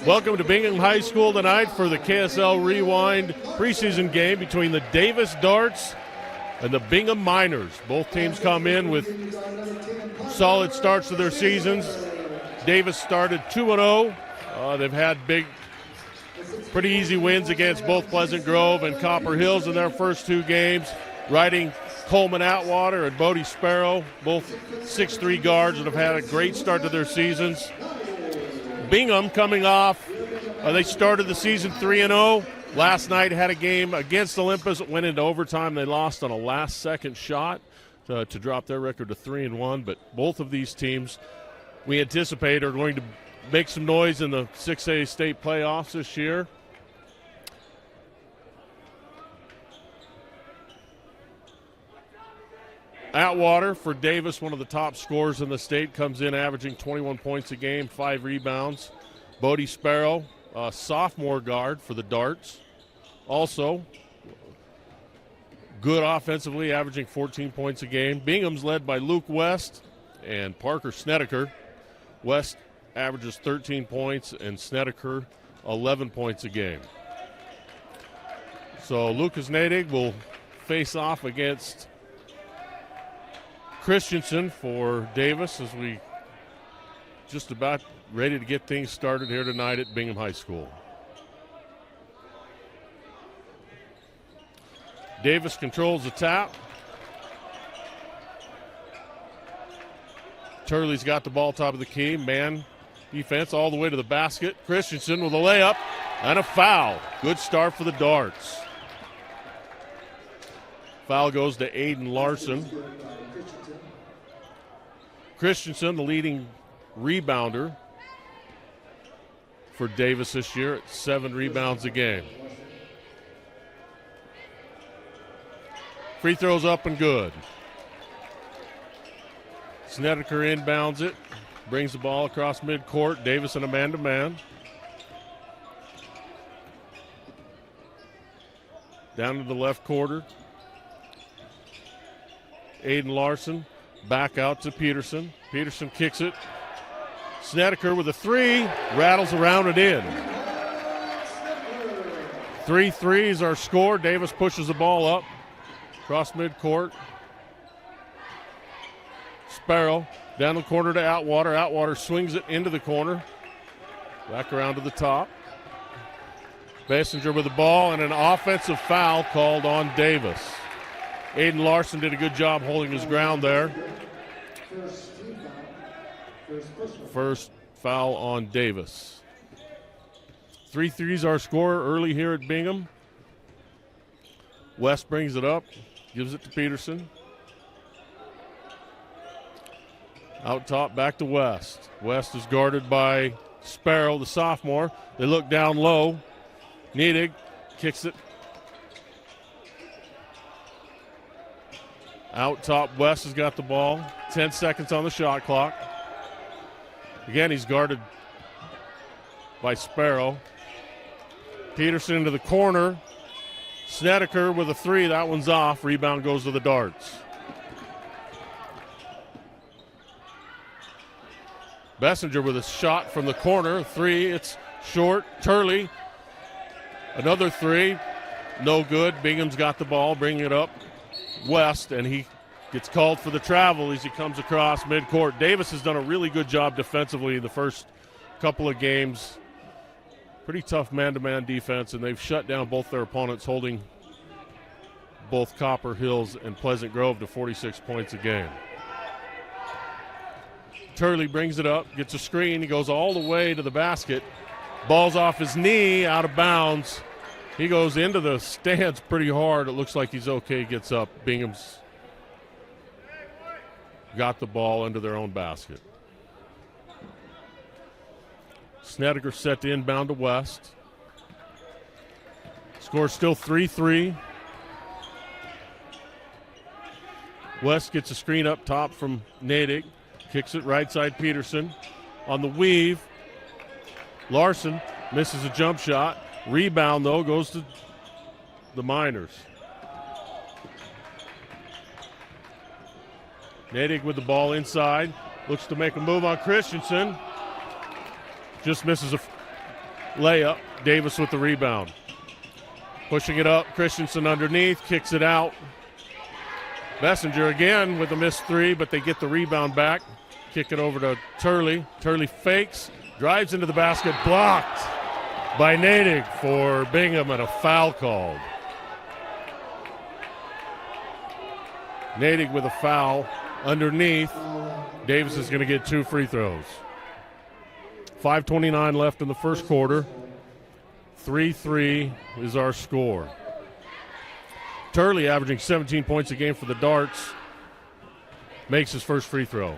Welcome to Bingham High School tonight for the KSL Rewind preseason game between the Davis Darts and the Bingham Miners. Both teams come in with solid starts to their seasons. Davis started 2-0. They've had pretty easy wins against both Pleasant Grove and Copper Hills in their first two games, riding Coleman Atwater and Bodie Sparrow, both 6'3" guards that have had a great start to their seasons. Bingham coming off, they started the season 3-0. Last night had a game against Olympus. It went into overtime. They lost on a last-second shot to drop their record to 3-1. But both of these teams, we anticipate, are going to make some noise in the 6A state playoffs this year. Atwater for Davis, one of the top scorers in the state, comes in averaging 21 points a game, 5 rebounds. Bodie Sparrow, sophomore guard for the Darts, also good offensively, averaging 14 points a game. Bingham's led by Luke West and Parker Snedeker. West averages 13 points and Snedeker 11 points a game. So Lucas Nadig will face off against Christensen for Davis as we just about ready to get things started here tonight at Bingham High School. Davis controls the tap. Turley's got the ball top of the key. Man defense all the way to the basket. Christensen with a layup and a foul. Good start for the Darts. Foul goes to Aiden Larson. Christensen, the leading rebounder for Davis this year at 7 rebounds a game. Free throws up and good. Snedeker inbounds it, brings the ball across midcourt. Davis in a man-to-man. Down to the left quarter. Aiden Larson. Back out to Peterson. Peterson kicks it. Snedeker with a 3, rattles around and in. 3 threes are scored. Davis pushes the ball up across midcourt. Sparrow down the corner to Atwater. Atwater swings it into the corner. Back around to the top. Basinger with the ball and an offensive foul called on Davis. Aiden Larson did a good job holding his ground there. First foul on Davis. 3 threes are scorer early here at Bingham. West brings it up, gives it to Peterson. Out top, back to West. West is guarded by Sparrow, the sophomore. They look down low. Niedig kicks it. Out top, West has got the ball. 10 seconds on the shot clock. Again, he's guarded by Sparrow. Peterson into the corner. Snedeker with a 3. That one's off. Rebound goes to the Darts. Bessinger with a shot from the corner. 3. It's short. Turley. Another 3. No good. Bingham's got the ball. Bringing it up. West, and he gets called for the travel as he comes across midcourt. Davis has done a really good job defensively the first couple of games. Pretty tough man-to-man defense, and they've shut down both their opponents, holding both Copper Hills and Pleasant Grove to 46 points a game. Turley brings it up, gets a screen. He goes all the way to the basket. Ball's off his knee, out of bounds. He goes into the stands pretty hard. It looks like he's okay, gets up. Bingham's got the ball into their own basket. Snedeker set to inbound to West. Score still 3-3. West gets a screen up top from Nadig. Kicks it right side Peterson. On the weave, Larson misses a jump shot. Rebound, though, goes to the Miners. Nadig with the ball inside. Looks to make a move on Christensen. Just misses a layup. Davis with the rebound. Pushing it up, Christensen underneath, kicks it out. Bessinger again with a missed three, but they get the rebound back. Kick it over to Turley. Turley fakes, drives into the basket, blocked by Nadig for Bingham, and a foul called. Nadig with a foul underneath. Davis is going to get 2 free throws. 5:29 left in the first quarter. 3-3 is our score. Turley averaging 17 points a game for the Darts. Makes his first free throw.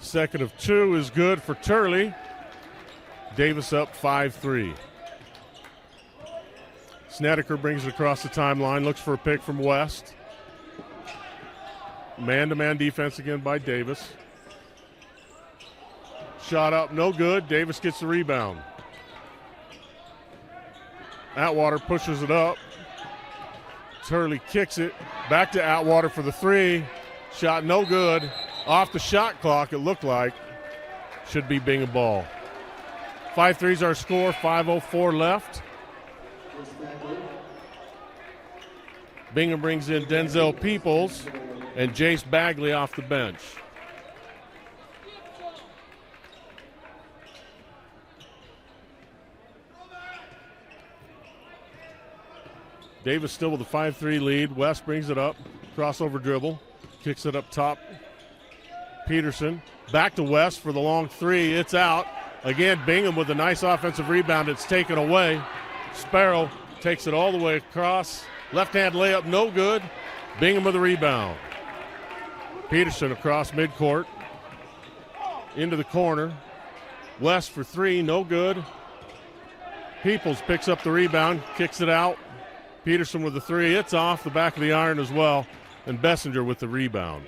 Second of 2 is good for Turley. Davis up 5-3. Snedeker brings it across the timeline, looks for a pick from West. Man-to-man defense again by Davis. Shot up, no good. Davis gets the rebound. Atwater pushes it up. Turley kicks it. Back to Atwater for the 3. Shot no good. Off the shot clock, it looked like. Should be Bingham ball. 5-3 is our score, 5:04 left. Bingham brings in Denzel Peoples and Jace Bagley off the bench. Davis still with a 5-3 lead. West brings it up, crossover dribble, kicks it up top. Peterson back to West for the long 3. It's out. Again, Bingham with a nice offensive rebound. It's taken away. Sparrow takes it all the way across. Left-hand layup, no good. Bingham with a rebound. Peterson across midcourt. Into the corner. West for 3, no good. Peoples picks up the rebound, kicks it out. Peterson with the 3. It's off the back of the iron as well. And Bessinger with the rebound.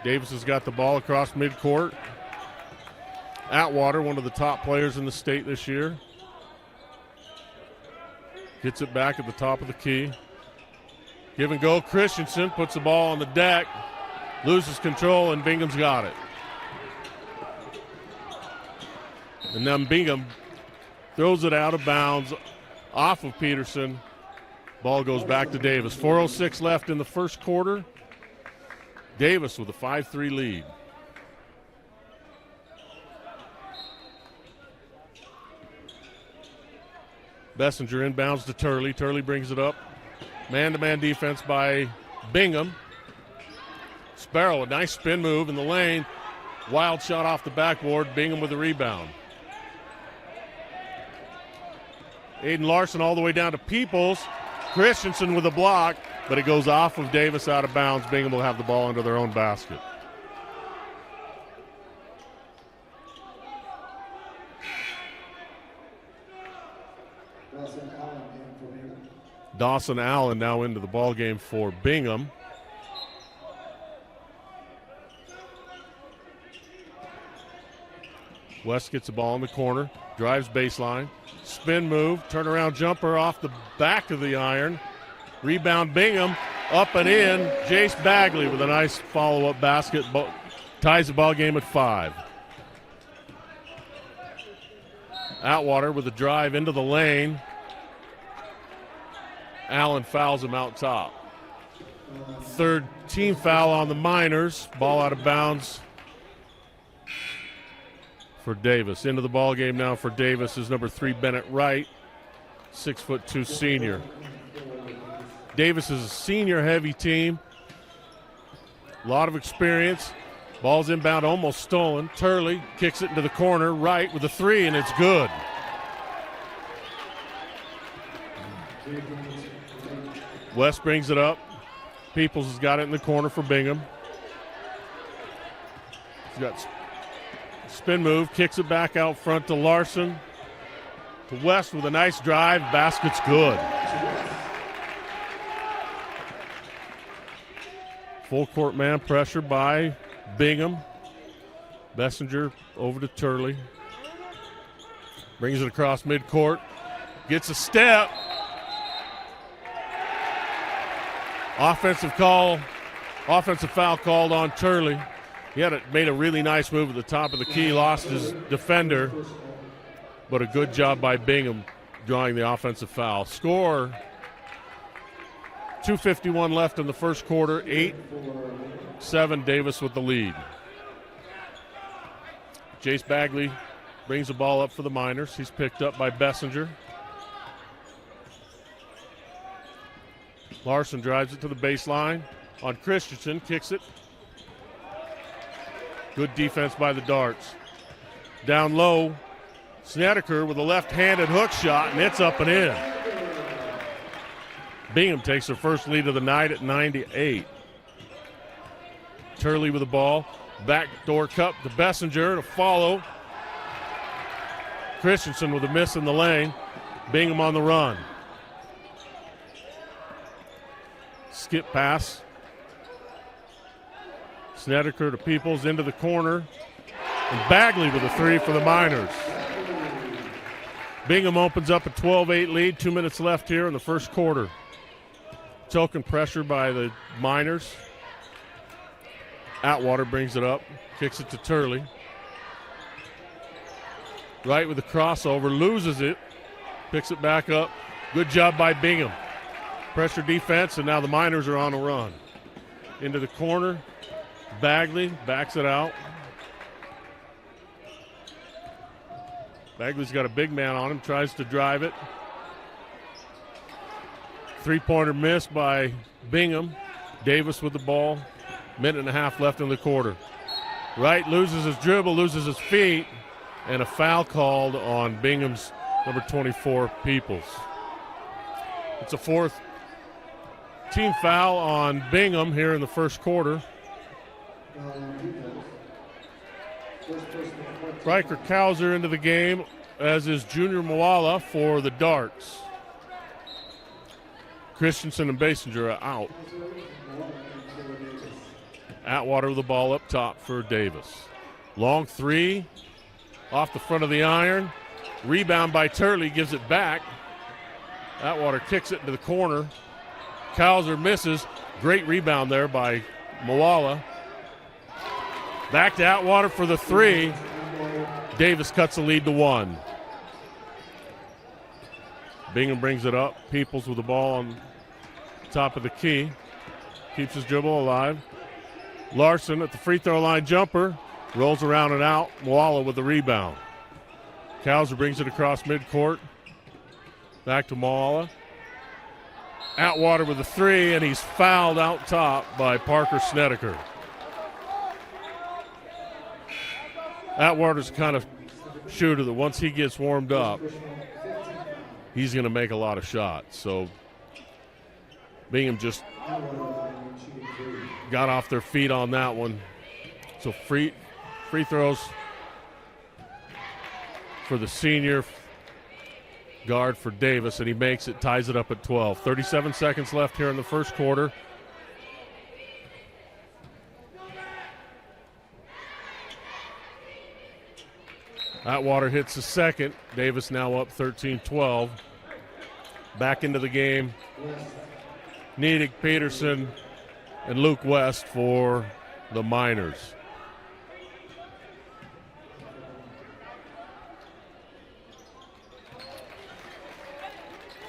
Davis has got the ball across midcourt. Atwater, one of the top players in the state this year. Gets it back at the top of the key. Give and go. Christensen puts the ball on the deck. Loses control, and Bingham's got it. And then Bingham throws it out of bounds off of Peterson. Ball goes back to Davis. 4:06 left in the first quarter. Davis with a 5-3 lead. Bessinger inbounds to Turley. Turley brings it up. Man-to-man defense by Bingham. Sparrow, a nice spin move in the lane. Wild shot off the backboard. Bingham with the rebound. Aiden Larson all the way down to Peoples. Christensen with a block, but it goes off of Davis out of bounds. Bingham will have the ball into their own basket. Dawson Allen now into the ball game for Bingham. West gets the ball in the corner, drives baseline, spin move, turnaround jumper off the back of the iron. Rebound Bingham, up and in. Jace Bagley with a nice follow-up basket, ties the ball game at 5. Atwater with a drive into the lane. Allen fouls him out top. Third team foul on the Miners. Ball out of bounds for Davis. Into the ball game now for Davis is number 3 Bennett Wright, 6'2" senior. Davis is a senior-heavy team. A lot of experience. Ball's inbound, almost stolen. Turley kicks it into the corner. Wright with a 3, and it's good. West brings it up. Peoples has got it in the corner for Bingham. He's got spin move, kicks it back out front to Larson. To West with a nice drive. Basket's good. Full court man pressure by Bingham. Bessinger over to Turley. Brings it across midcourt. Gets a step. Offensive foul called on Turley. He made a really nice move at the top of the key, lost his defender, but a good job by Bingham drawing the offensive foul. Score, 2:51 left in the first quarter, 8-7 Davis with the lead. Jace Bagley brings the ball up for the Miners. He's picked up by Bessinger. Larson drives it to the baseline on Christensen, kicks it. Good defense by the Darts. Down low, Snedeker with a left-handed hook shot, and it's up and in. Bingham takes their first lead of the night at 9-8. Turley with the ball. Backdoor cup to Bessinger to follow. Christensen with a miss in the lane. Bingham on the run. Skip pass. Snedeker to Peoples into the corner. And Bagley with a three for the Miners. Bingham opens up a 12-8 lead. 2 minutes left here in the first quarter. Token pressure by the Miners. Atwater brings it up. Kicks it to Turley. Right with the crossover. Loses it. Picks it back up. Good job by Bingham. Pressure defense, and now the Miners are on a run. Into the corner. Bagley backs it out. Bagley's got a big man on him, tries to drive it. Three-pointer missed by Bingham. Davis with the ball. Minute and a half left in the quarter. Wright loses his dribble, loses his feet, and a foul called on Bingham's number 24, Peoples. It's a fourth team foul on Bingham here in the first quarter. Riker Kauser into the game, as is Junior Moala for the Darts. Christensen and Basinger are out. Atwater with the ball up top for Davis. Long three off the front of the iron. Rebound by Turley, gives it back. Atwater kicks it into the corner. Kauser misses. Great rebound there by Moala. Back to Atwater for the three. Davis cuts the lead to 1. Bingham brings it up. Peoples with the ball on top of the key. Keeps his dribble alive. Larson at the free throw line jumper. Rolls around and out. Moala with the rebound. Kauser brings it across midcourt. Back to Moala. Atwater with the three, and he's fouled out top by Parker Snedeker. Atwater's kind of shooter that once he gets warmed up, he's going to make a lot of shots. So Bingham just got off their feet on that one. So free throws for the senior guard for Davis, and he makes it, ties it up at 12. 37 seconds left here in the first quarter. Atwater hits the second. Davis now up 13-12. Back into the game. Nedick, Peterson, and Luke West for the Miners.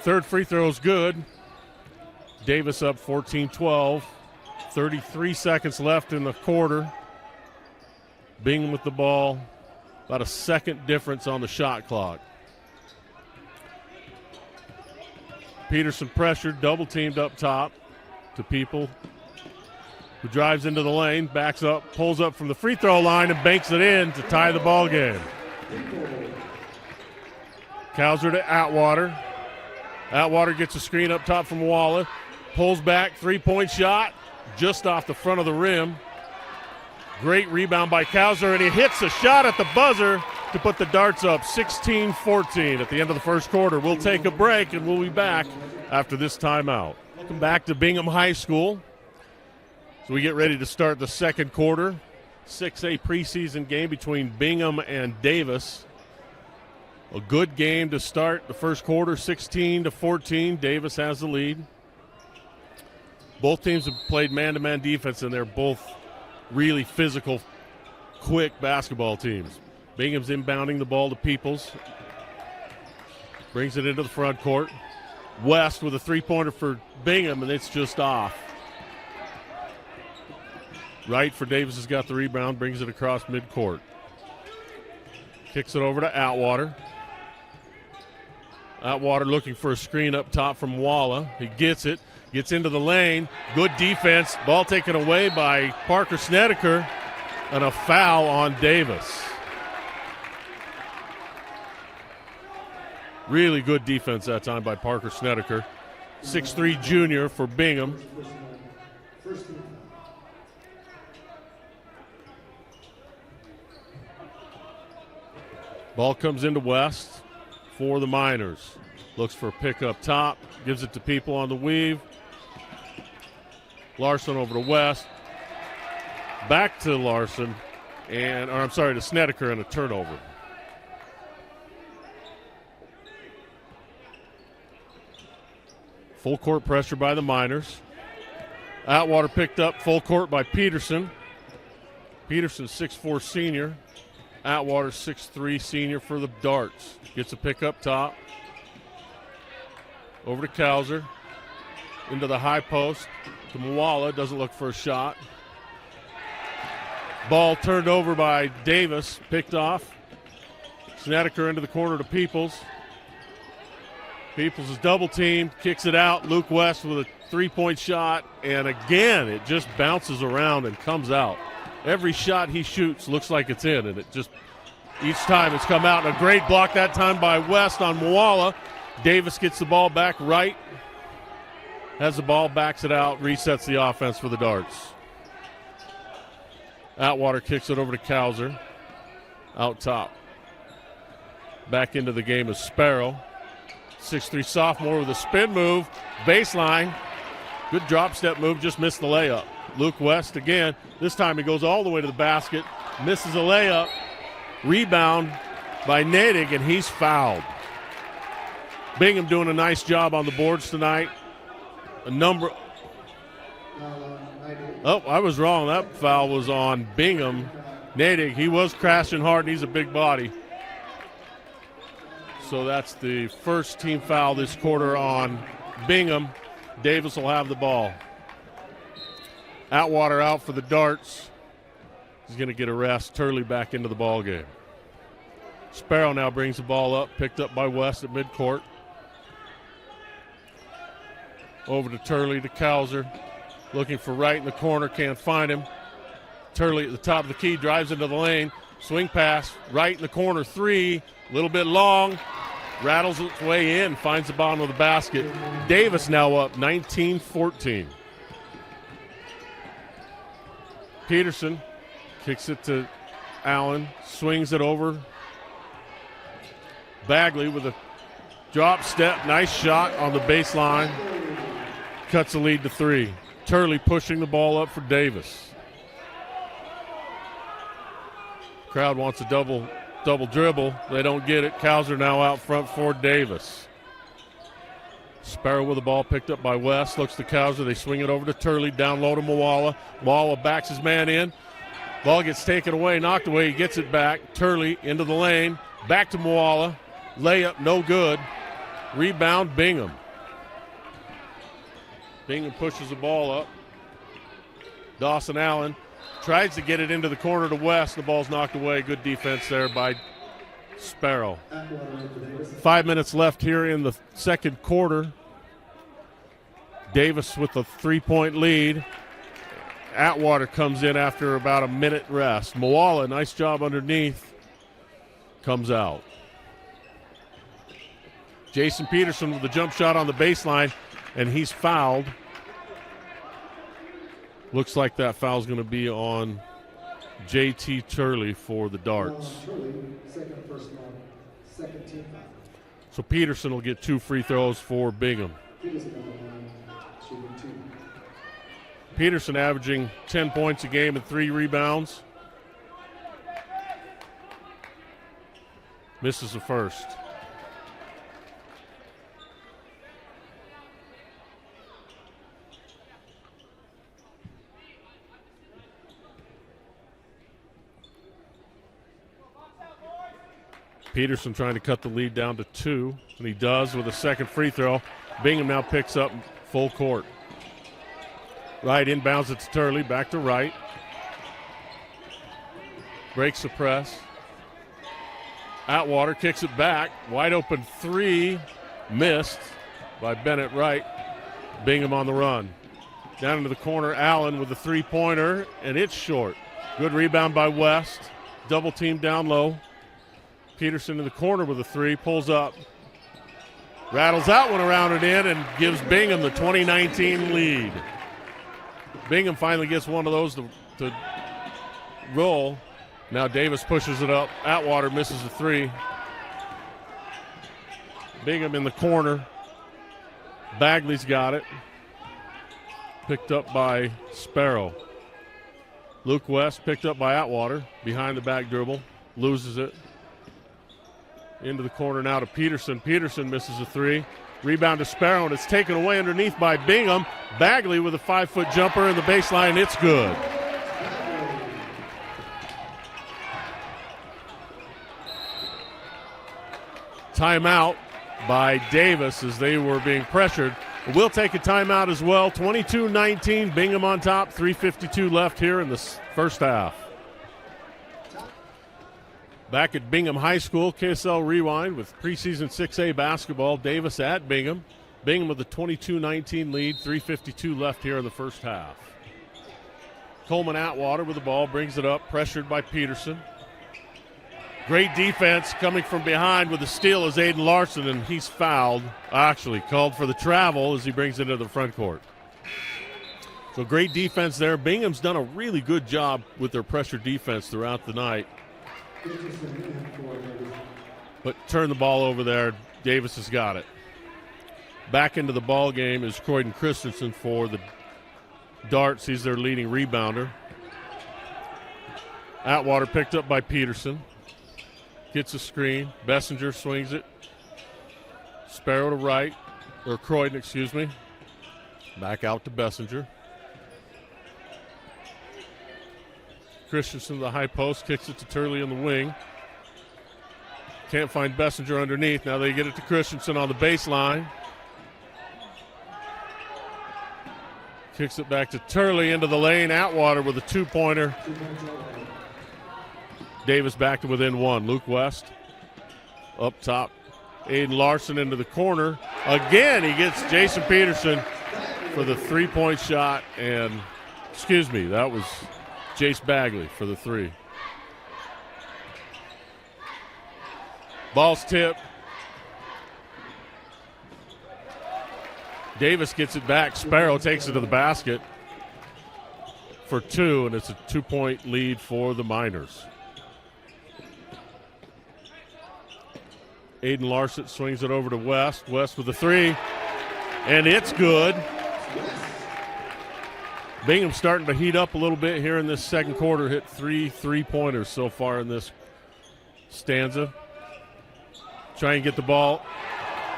Third free throw is good. Davis up 14-12. 33 seconds left in the quarter. Bingham with the ball. About a second difference on the shot clock. Peterson pressured, double teamed up top to People, who drives into the lane, backs up, pulls up from the free throw line, and banks it in to tie the ball game. Kauser to Atwater. Atwater gets a screen up top from Walla. Pulls back, three-point shot, just off the front of the rim. Great rebound by Kauser, and he hits a shot at the buzzer to put the Darts up 16-14 at the end of the first quarter. We'll take a break, and we'll be back after this timeout. Welcome back to Bingham High School. So we get ready to start the second quarter. 6A preseason game between Bingham and Davis. A good game to start the first quarter, 16-14. Davis has the lead. Both teams have played man-to-man defense, and they're both really physical, quick basketball teams. Bingham's inbounding the ball to Peoples. Brings it into the front court. West with a three-pointer for Bingham, and it's just off. Wright for Davis has got the rebound, brings it across midcourt. Kicks it over to Atwater. Atwater looking for a screen up top from Walla. He gets it, gets into the lane. Good defense. Ball taken away by Parker Snedeker, and a foul on Davis. Really good defense that time by Parker Snedeker. 6'3" junior for Bingham. Ball comes into West for the Miners. Looks for a pick up top. Gives it to People on the weave. Larson over to West. Back to Larson. To Snedeker, and a turnover. Full court pressure by the Miners. Atwater picked up full court by Peterson. Peterson, 6'4" senior. Atwater, 6'3" senior for the Darts. Gets a pick up top. Over to Kauser. Into the high post to Mwala. Doesn't look for a shot. Ball turned over by Davis. Picked off. Snedeker into the corner to Peoples. Peoples is double teamed. Kicks it out. Luke West with a three-point shot. And again, it just bounces around and comes out. Every shot he shoots looks like it's in, and it just each time it's come out. And a great block that time by West on Mwala. Davis gets the ball back right. Has the ball, backs it out, resets the offense for the Darts. Atwater kicks it over to Kauser. Out top. Back into the game is Sparrow. 6'3" sophomore with a spin move. Baseline. Good drop step move, just missed the layup. Luke West again. This time he goes all the way to the basket. Misses a layup. Rebound by Nadig, and he's fouled. Bingham doing a nice job on the boards tonight. Oh, I was wrong. That foul was on Bingham. Nadig, he was crashing hard, and he's a big body. So that's the first team foul this quarter on Bingham. Davis will have the ball. Atwater out for the Darts. He's going to get a rest. Turley back into the ball game. Sparrow now brings the ball up, picked up by West at midcourt. Over to Turley to Kauser. Looking for Wright in the corner, can't find him. Turley at the top of the key, drives into the lane. Swing pass, Wright in the corner, three. A little bit long. Rattles its way in, finds the bottom of the basket. Davis now up 19-14. Peterson kicks it to Allen, swings it over. Bagley with a drop step, nice shot on the baseline. Cuts the lead to three. Turley pushing the ball up for Davis. Crowd wants a double dribble. They don't get it. Kauser now out front for Davis. Sparrow with the ball picked up by West. Looks to Kauser. They swing it over to Turley. Down low to Mwala. Mwala backs his man in. Ball gets taken away, knocked away. He gets it back. Turley into the lane. Back to Mwala. Layup, no good. Rebound, Bingham. Bingham pushes the ball up. Dawson Allen tries to get it into the corner to West. The ball's knocked away. Good defense there by Sparrow. 5 minutes left here in the second quarter. Davis with a three-point lead. Atwater comes in after about a minute rest. Mwala, nice job underneath. Comes out. Jason Peterson with the jump shot on the baseline, and he's fouled. Looks like that foul's going to be on J.T. Turley for the Darts. So Peterson will get 2 free throws for Bingham. Peterson averaging 10 points a game and 3 rebounds. Misses the first. Peterson trying to cut the lead down to 2, and he does with a second free throw. Bingham now picks up full court. Right inbounds it to Turley, back to Wright. Breaks the press. Atwater kicks it back. Wide open 3, missed by Bennett Wright. Bingham on the run. Down into the corner, Allen with the 3-pointer, and it's short. Good rebound by West. Double team down low. Peterson in the corner with a 3, pulls up. Rattles that one around and in and gives Bingham the 2019 lead. Bingham finally gets one of those to roll. Now Davis pushes it up. Atwater misses the 3. Bingham in the corner. Bagley's got it. Picked up by Sparrow. Luke West picked up by Atwater. Behind the back dribble. Loses it. Into the corner now to Peterson. Peterson misses a 3. Rebound to Sparrow, and it's taken away underneath by Bingham. Bagley with a 5-foot jumper in the baseline. It's good. Timeout by Davis as they were being pressured. We'll take a timeout as well. 22-19, Bingham on top. 3:52 left here in the first half. Back at Bingham High School, KSL Rewind with preseason 6A basketball. Davis at Bingham. Bingham with a 22-19 lead. 3:52 left here in the first half. Coleman Atwater with the ball, brings it up, pressured by Peterson. Great defense coming from behind with the steal is Aiden Larson, and he's fouled. Actually, called for the travel as he brings it into the front court. So great defense there. Bingham's done a really good job with their pressure defense throughout the night. But turn the ball over there. Davis has got it. Back into the ball game is Croydon Christensen for the Darts. He's their leading rebounder. Atwater picked up by Peterson. Gets a screen. Bessinger swings it. Sparrow to right. Or Croydon, excuse me. Back out to Bessinger. Christensen to the high post. Kicks it to Turley in the wing. Can't find Bessinger underneath. Now they get it to Christensen on the baseline. Kicks it back to Turley into the lane. Atwater with a 2-pointer. Davis back to within 1. Luke West up top. Aiden Larson into the corner. Again, he gets Jason Peterson for the 3-point shot. And, excuse me, that was Jace Bagley for the 3. Ball's tipped. Davis gets it back. Sparrow takes it to the basket for 2, and it's a 2-point lead for the Miners. Aiden Larson swings it over to West. West with the 3, and it's good. Bingham starting to heat up a little bit here in this second quarter. Hit 3 3-pointers so far in this stanza. Try and get the ball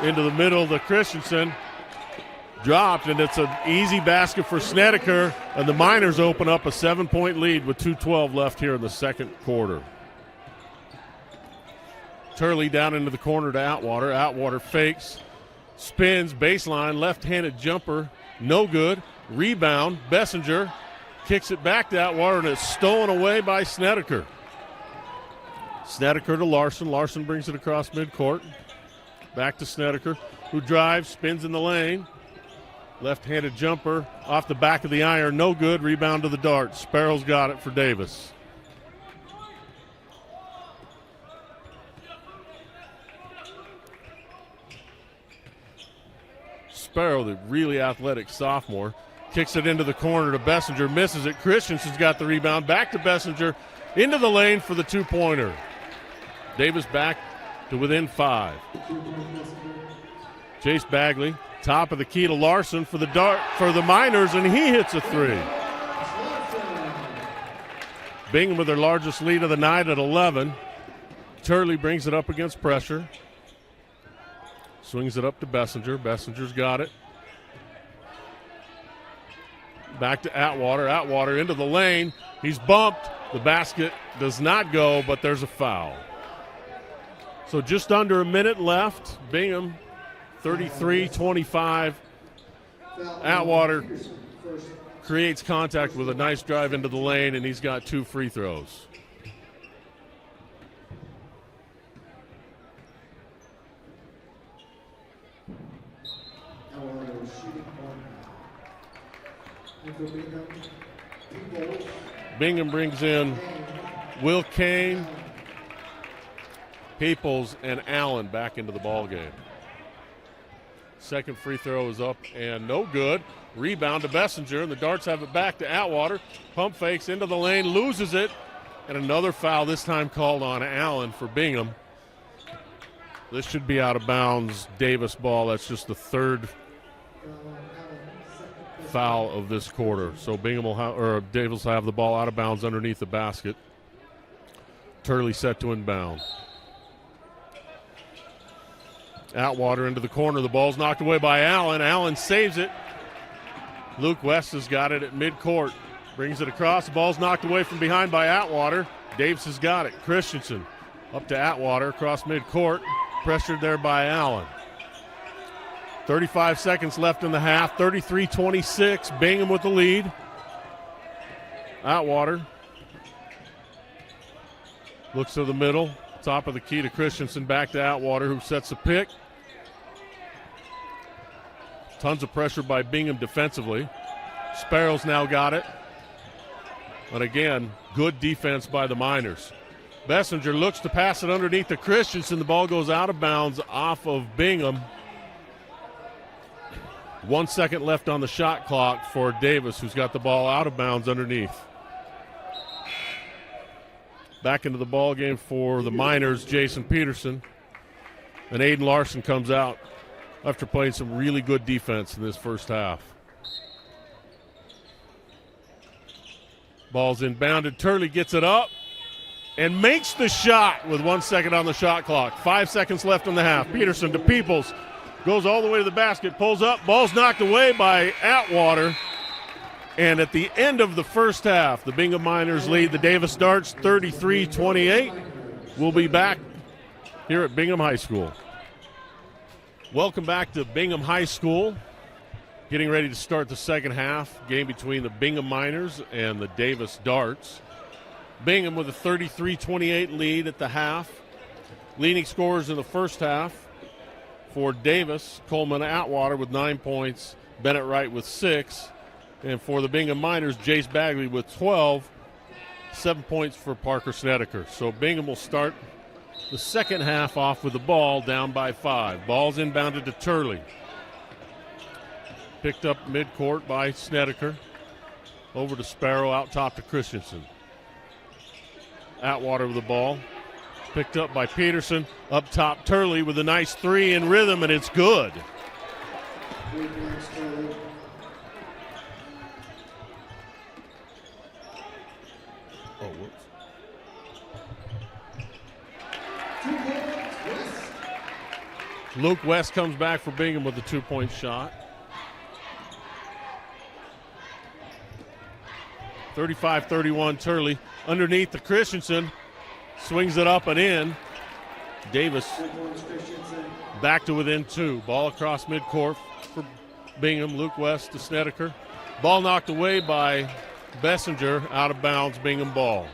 into the middle to Christensen. Dropped, and it's an easy basket for Snedeker, and the Miners open up a 7-point lead with 2:12 left here in the second quarter. Turley down into the corner to Atwater. Atwater fakes, spins, baseline, left-handed jumper, no good. Rebound, Bessinger kicks it back to Atwater, and it's stolen away by Snedeker. Snedeker to Larson. Larson brings it across midcourt. Back to Snedeker, who drives, spins in the lane. Left-handed jumper off the back of the iron, no good. Rebound to the Darts. Sparrow's got it for Davis. Sparrow, the really athletic sophomore, kicks it into the corner to Bessinger, misses it. Christensen's got the rebound. Back to Bessinger, into the lane for the 2-pointer. Davis back to within 5. Chase Bagley, top of the key to Larson for the Miners, and he hits a 3. Bingham with their largest lead of the night at 11. Turley brings it up against pressure. Swings it up to Bessinger. Bessinger's got it. Back to Atwater. Atwater into the lane. He's bumped. The basket does not go, but there's a foul. So just under a minute left. Bingham 33-25. Atwater creates contact with a nice drive into the lane, and he's got 2 free throws. Bingham brings in Will Kane, Peoples, and Allen back into the ball game. Second free throw is up and no good. Rebound to Bessinger, and the Darts have it back to Atwater. Pump fakes into the lane, loses it, and another foul, this time called on Allen for Bingham. This should be out of bounds. Davis ball. That's just the third foul of this quarter. So Bingham will have, or Davis will have the ball out of bounds underneath the basket. Turley set to inbound. Atwater into the corner. The ball's knocked away by Allen. Allen saves it. Luke West has got it at midcourt. Brings it across. The ball's knocked away from behind by Atwater. Davis has got it. Christensen up to Atwater across midcourt. Pressured there by Allen. 35 seconds left in the half. 33-26. Bingham with the lead. Atwater looks to the middle. Top of the key to Christensen. Back to Atwater, who sets the pick. Tons of pressure by Bingham defensively. Sparrow's now got it. And again, good defense by the Miners. Bessinger looks to pass it underneath to Christensen. The ball goes out of bounds off of Bingham. 1 second left on the shot clock for Davis, who's got the ball out of bounds underneath. Back into the ball game for the Miners, Jason Peterson. And Aiden Larson comes out after playing some really good defense in this first half. Ball's inbounded. Turley gets it up and makes the shot with 1 second on the shot clock. 5 seconds left in the half. Peterson to Peoples. Goes all the way to the basket, pulls up. Ball's knocked away by Atwater. And at the end of the first half, the Bingham Miners lead the Davis Darts 33-28. We'll be back here at Bingham High School. Welcome back to Bingham High School. Getting ready to start the second half. Game between the Bingham Miners and the Davis Darts. Bingham with a 33-28 lead at the half. Leading scorers in the first half for Davis, Coleman Atwater with 9 points, Bennett Wright with 6. And for the Bingham Miners, Jace Bagley with 12, 7 points for Parker Snedeker. So Bingham will start the second half off with the ball down by 5. Ball's inbounded to Turley. Picked up midcourt by Snedeker. Over to Sparrow, out top to Christensen. Atwater with the ball. Picked up by Peterson. Up top, Turley with a nice 3 in rhythm, and it's good. Oh, whoops. Luke West comes back for Bingham with a 2-point shot. 35-31 Turley. Underneath the Christensen. Swings it up and in. Davis back to within 2. Ball across midcourt for Bingham. Luke West to Snedeker. Ball knocked away by Bessinger, out of bounds, Bingham ball.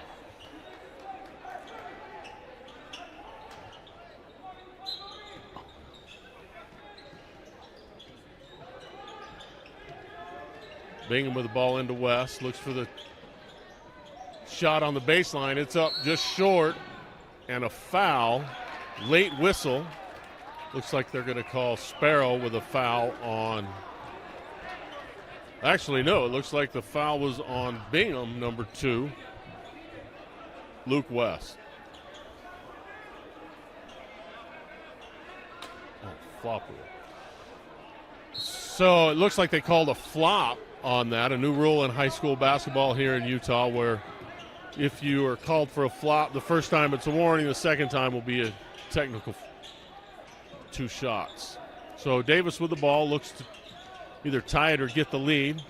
Bingham with the ball into West, looks for the shot on the baseline. It's up just short, and a foul. Late whistle. Looks like they're going to call Sparrow with a foul on. Actually, no, it looks like the foul was on Bingham, number 2, Luke West. Oh, flop rule. So it looks like they called a flop on that, a new rule in high school basketball here in Utah where if you are called for a flop the first time it's a warning, the second time will be a technical 2 shots. So Davis with the ball looks to either tie it or get the lead.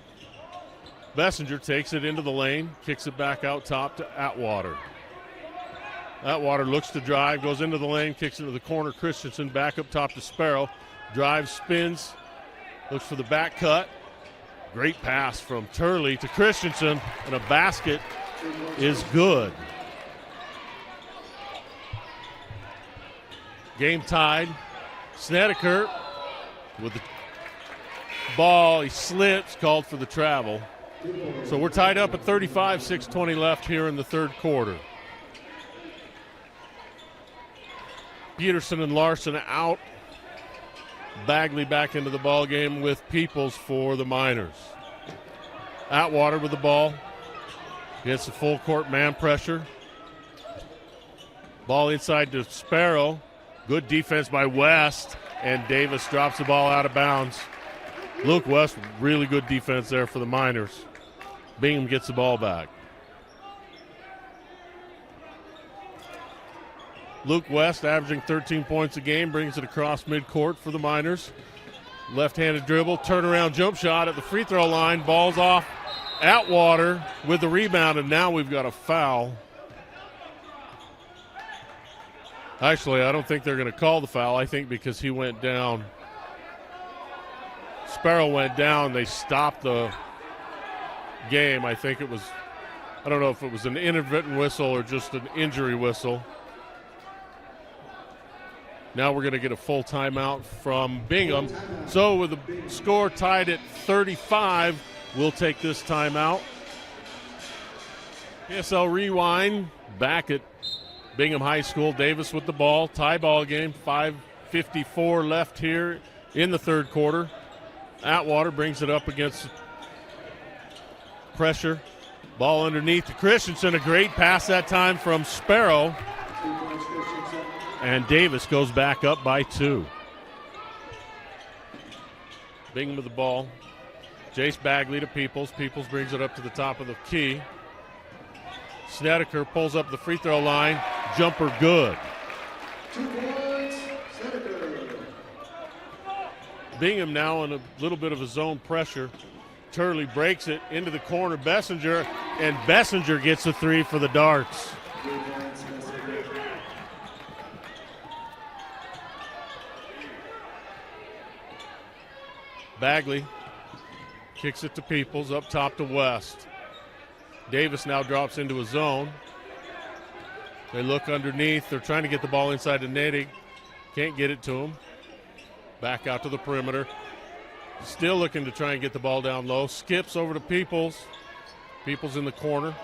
Bessinger takes it into the lane, kicks it back out top to Atwater. Atwater looks to drive, goes into the lane, kicks into the corner. Christensen back up top to Sparrow. Drives, spins, looks for the back cut. Great pass from Turley to Christensen, and a basket is good. Game tied. Snedeker with the ball. He slips, called for the travel. So we're tied up at 35, 6:20 left here in the third quarter. Peterson and Larson out. Bagley back into the ball game with Peoples for the Miners. Atwater with the ball. Gets the full court man pressure. Ball inside to Sparrow. Good defense by West, and Davis drops the ball out of bounds. Luke West, really good defense there for the Miners. Bingham gets the ball back. Luke West averaging 13 points a game, brings it across midcourt for the Miners. Left-handed dribble, turnaround jump shot at the free throw line. Ball's off. Atwater with the rebound, and now we've got a foul. Actually, I don't think they're going to call the foul. I think because he went down. Sparrow went down. They stopped the game. I think it was, I don't know if it was an intermittent whistle or just an injury whistle. Now we're going to get a full timeout from Bingham. So with the score tied at 35, we'll take this timeout. PSL Rewind back at Bingham High School. Davis with the ball. Tie ball game. 5:54 left here in the third quarter. Atwater brings it up against pressure. Ball underneath to Christensen. A great pass that time from Sparrow. And Davis goes back up by 2. Bingham with the ball. Jace Bagley to Peoples. Peoples brings it up to the top of the key. Snedeker pulls up the free throw line. Jumper good. 2 points, Snedeker. Bingham now in a little bit of a zone pressure. Turley breaks it into the corner. Bessinger, and Bessinger gets a 3 for the Darts. Bagley kicks it to Peoples, up top to West. Davis now drops into a zone. They look underneath. They're trying to get the ball inside to Nadig. Can't get it to him. Back out to the perimeter. Still looking to try and get the ball down low. Skips over to Peoples. Peoples in the corner.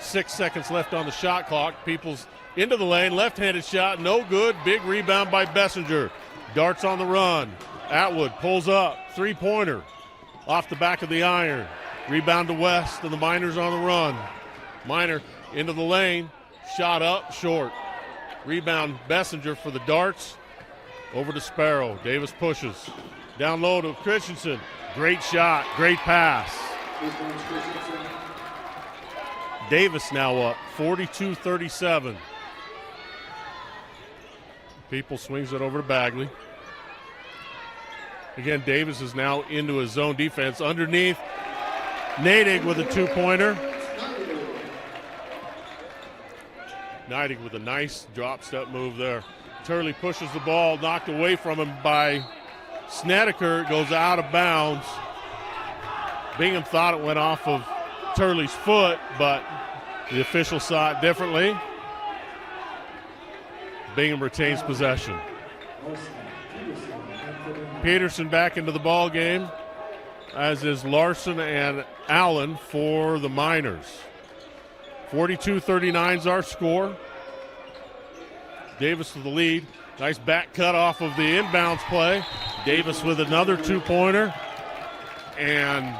6 seconds left on the shot clock. Peoples into the lane. Left-handed shot. No good. Big rebound by Bessinger. Darts on the run. Atwood pulls up. Three-pointer. Off the back of the iron. Rebound to West, and the Miners on the run. Miner into the lane. Shot up. Short. Rebound Bessinger for the Darts. Over to Sparrow. Davis pushes. Down low to Christensen. Great shot. Great pass. Davis now up 42-37. People swings it over to Bagley. Again, Davis is now into his zone defense. Underneath, Nadig with a 2-pointer. Nadig with a nice drop step move there. Turley pushes the ball, knocked away from him by Snedeker. It goes out of bounds. Bingham thought it went off of Turley's foot, but the official saw it differently. Bingham retains possession. Peterson back into the ball game, as is Larson and Allen for the Miners. 42-39 is our score. Davis with the lead. Nice back cut off of the inbounds play. Davis with another 2-pointer. And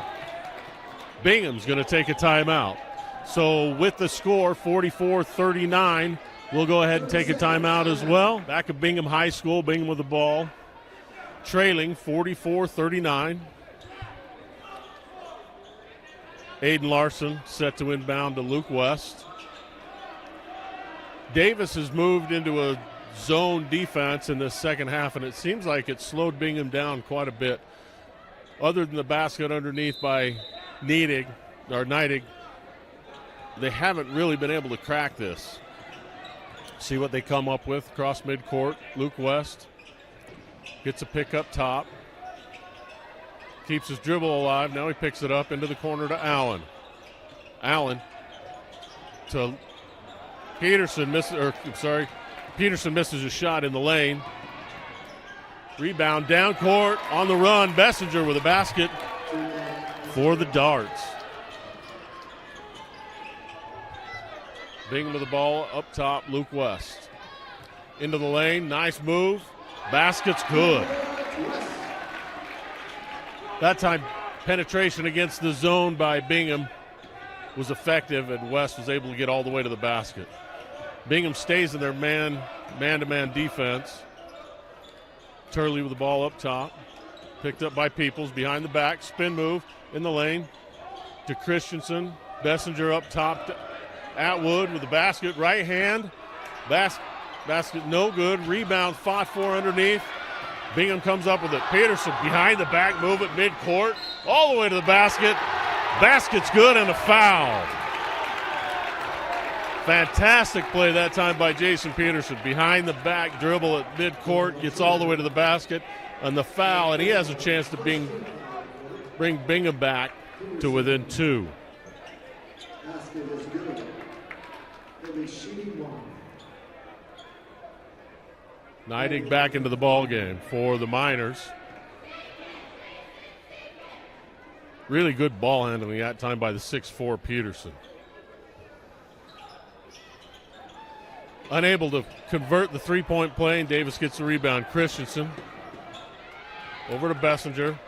Bingham's going to take a timeout. So with the score, 44-39, we'll go ahead and take a timeout as well. Back at Bingham High School, Bingham with the ball. Trailing 44-39. Aiden Larson set to inbound to Luke West. Davis has moved into a zone defense in the second half, and it seems like it slowed Bingham down quite a bit. Other than the basket underneath by Neidig, they haven't really been able to crack this. See what they come up with across midcourt. Luke West gets a pick up top. Keeps his dribble alive. Now he picks it up into the corner to Allen. Allen to Peterson. Peterson misses a shot in the lane. Rebound down court on the run. Bessinger with a basket for the Darts. Bingham with the ball up top. Luke West into the lane. Nice move. Basket's good. That time, penetration against the zone by Bingham was effective, and West was able to get all the way to the basket. Bingham stays in their man-to-man defense. Turley with the ball up top. Picked up by Peoples behind the back. Spin move in the lane to Christensen. Bessinger up top to Atwood with the basket. Right hand. Basket no good. Rebound fought for underneath. Bingham comes up with it. Peterson behind the back move at midcourt. All the way to the basket. Basket's good and a foul. Fantastic play that time by Jason Peterson. Behind the back dribble at midcourt. Gets all the way to the basket. And the foul. And he has a chance to bring Bingham back to within 2. Basket is good. They'll be shooting 1. Neidig back into the ball game for the Miners. Really good ball handling that time by the 6'4" Peterson. Unable to convert the three-point play, and Davis gets the rebound. Christensen over to Bessinger.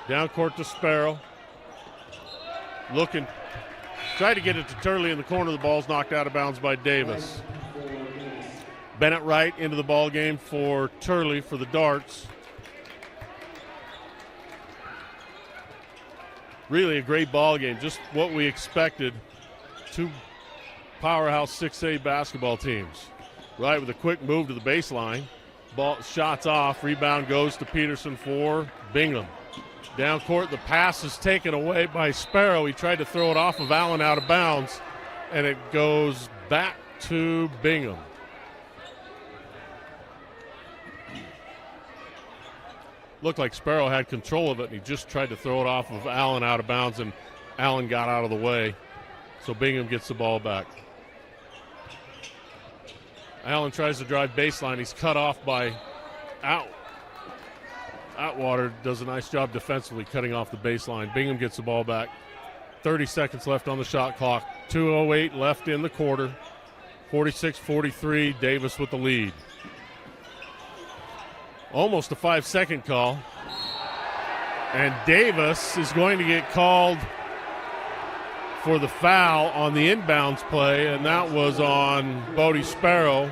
Down court to Sparrow. Looking. Tried to get it to Turley in the corner. The ball's knocked out of bounds by Davis. Bennett Wright into the ball game for Turley for the Darts. Really a great ball game, just what we expected. 2 powerhouse 6A basketball teams. Wright with a quick move to the baseline. Ball shots off. Rebound goes to Peterson for Bingham. Down court, the pass is taken away by Sparrow. He tried to throw it off of Allen out of bounds, and it goes back to Bingham. Looked like Sparrow had control of it, and he just tried to throw it off of Allen out of bounds, and Allen got out of the way. So Bingham gets the ball back. Allen tries to drive baseline. He's cut off by Atwater. Does a nice job defensively cutting off the baseline. Bingham gets the ball back. 30 seconds left on the shot clock. 2:08 left in the quarter. 46-43, Davis with the lead. Almost a 5-second call. And Davis is going to get called for the foul on the inbounds play, and that was on Bodie Sparrow.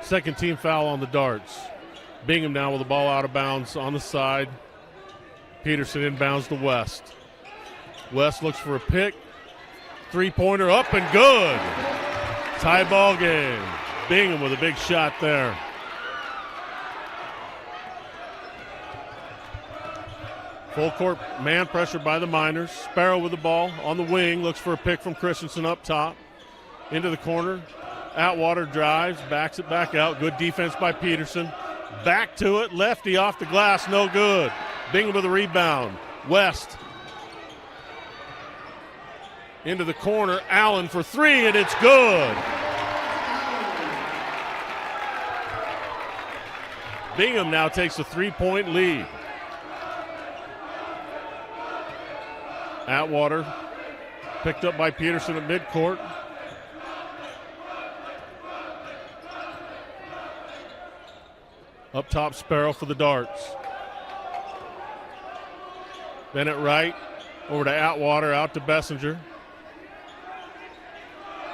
Second team foul on the Darts. Bingham now with the ball out of bounds on the side. Peterson inbounds to West. West looks for a pick. Three-pointer up and good. Tie ball game. Bingham with a big shot there. Full court man pressure by the Miners. Sparrow with the ball on the wing. Looks for a pick from Christensen up top. Into the corner. Atwater drives. Backs it back out. Good defense by Peterson. Back to it. Lefty off the glass. No good. Bingham with a rebound. West. Into the corner. Allen for three, and it's good. Bingham now takes a 3-point lead. Atwater picked up by Peterson at midcourt. Up top, Sparrow for the Darts. Bennett Wright over to Atwater, out to Bessinger.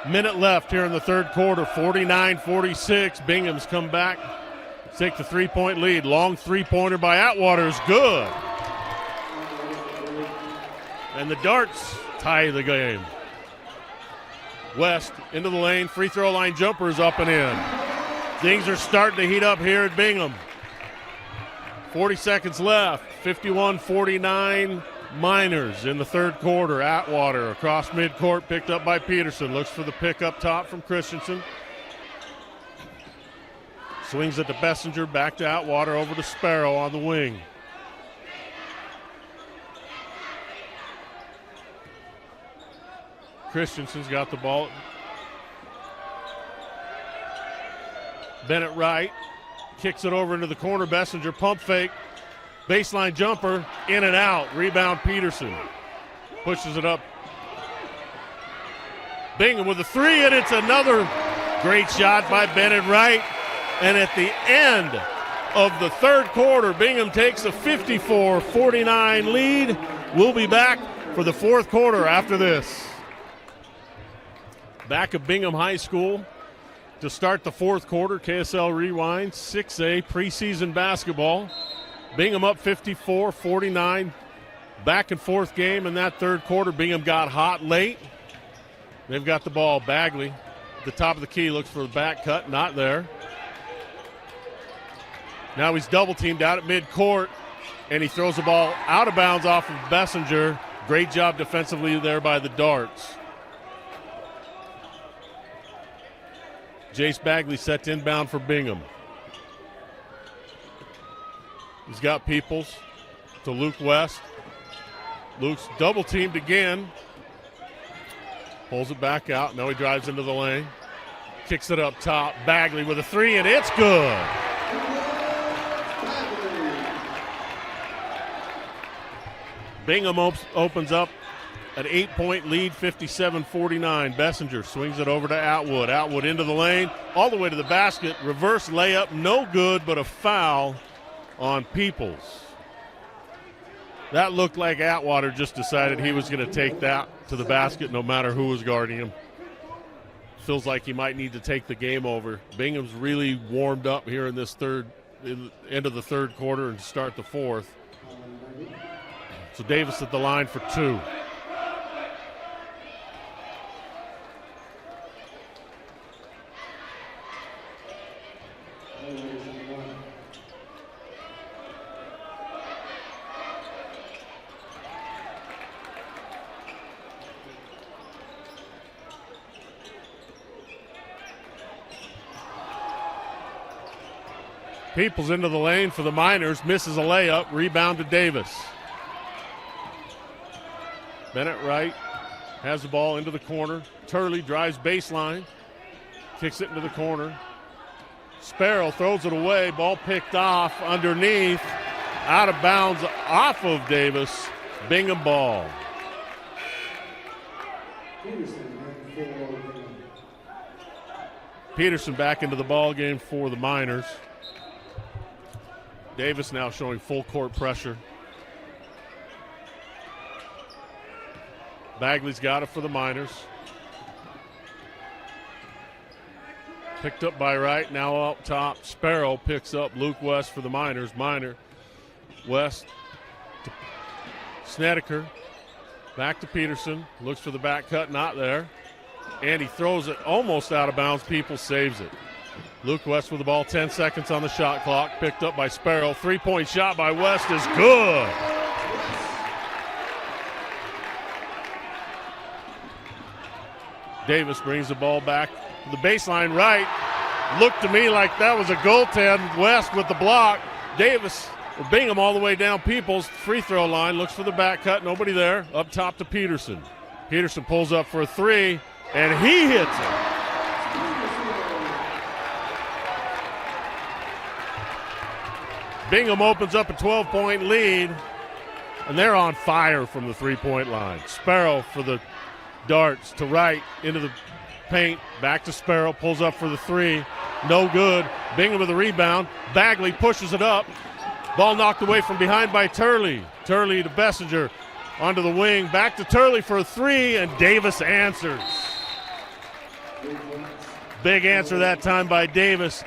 Minute left here in the third quarter, 49-46. Bingham's come back, take the 3-point lead. Long three-pointer by Atwater is good. And the Darts tie the game. West into the lane, free throw line jumper is up and in. Things are starting to heat up here at Bingham. 40 seconds left, 51-49 Miners in the third quarter. Atwater across midcourt, picked up by Peterson. Looks for the pick up top from Christensen. Swings it to Bessinger, back to Atwater, over to Sparrow on the wing. Christensen's got the ball. Bennett right, kicks it over into the corner. Bessinger pump fake, baseline jumper, in and out. Rebound Peterson. Pushes it up. Bingham with a three, and it's another great shot by Bennett Wright. And at the end of the third quarter, Bingham takes a 54-49 lead. We'll be back for the fourth quarter after this. Back at Bingham High School to start the fourth quarter. KSL Rewind, 6A preseason basketball. Bingham up 54-49. Back and forth game in that third quarter. Bingham got hot late. They've got the ball. Bagley at the top of the key, looks for the back cut, not there. Now he's double teamed out at midcourt, and he throws the ball out of bounds off of Bessinger. Great job defensively there by the Darts. Jace Bagley set to inbound for Bingham. He's got Peoples to Luke West. Luke's double teamed again. Pulls it back out. Now he drives into the lane. Kicks it up top. Bagley with a three, and it's good. Bingham opens up an 8-point lead, 57-49. Bessinger swings it over to Atwood. Atwood into the lane, all the way to the basket. Reverse layup, no good, but a foul on Peoples. That looked like Atwater just decided he was going to take that to the basket no matter who was guarding him. Feels like he might need to take the game over. Bingham's really warmed up here in this end of the third quarter and start the fourth. So Davis at the line for two. Peoples into the lane for the Miners, misses a layup, rebound to Davis. Bennett Wright has the ball into the corner. Turley drives baseline, kicks it into the corner. Sparrow throws it away, ball picked off underneath, out of bounds off of Davis. Bingham ball. Peterson back into the ball game for the Miners. Davis now showing full court pressure. Bagley's got it for the Miners. Picked up by Wright, now up top. Sparrow picks up Luke West for the Miners. West to Snedeker. Back to Peterson. Looks for the back cut, not there. And he throws it almost out of bounds. People saves it. Luke West with the ball, 10 seconds on the shot clock. Picked up by Sparrow. Three-point shot by West is good. Davis brings the ball back to the baseline right. Looked to me like that was a goaltend. West with the block. Bingham all the way down Peoples. Free throw line. Looks for the back cut. Nobody there. Up top to Peterson. Peterson pulls up for a three, and he hits it. Bingham opens up a 12-point lead, and they're on fire from the three-point line. Sparrow for the Darts to Wright into the paint. Back to Sparrow, pulls up for the three. No good. Bingham with the rebound. Bagley pushes it up. Ball knocked away from behind by Turley. Turley to Bessinger onto the wing. Back to Turley for a three, and Davis answers. Big answer that time by Davis.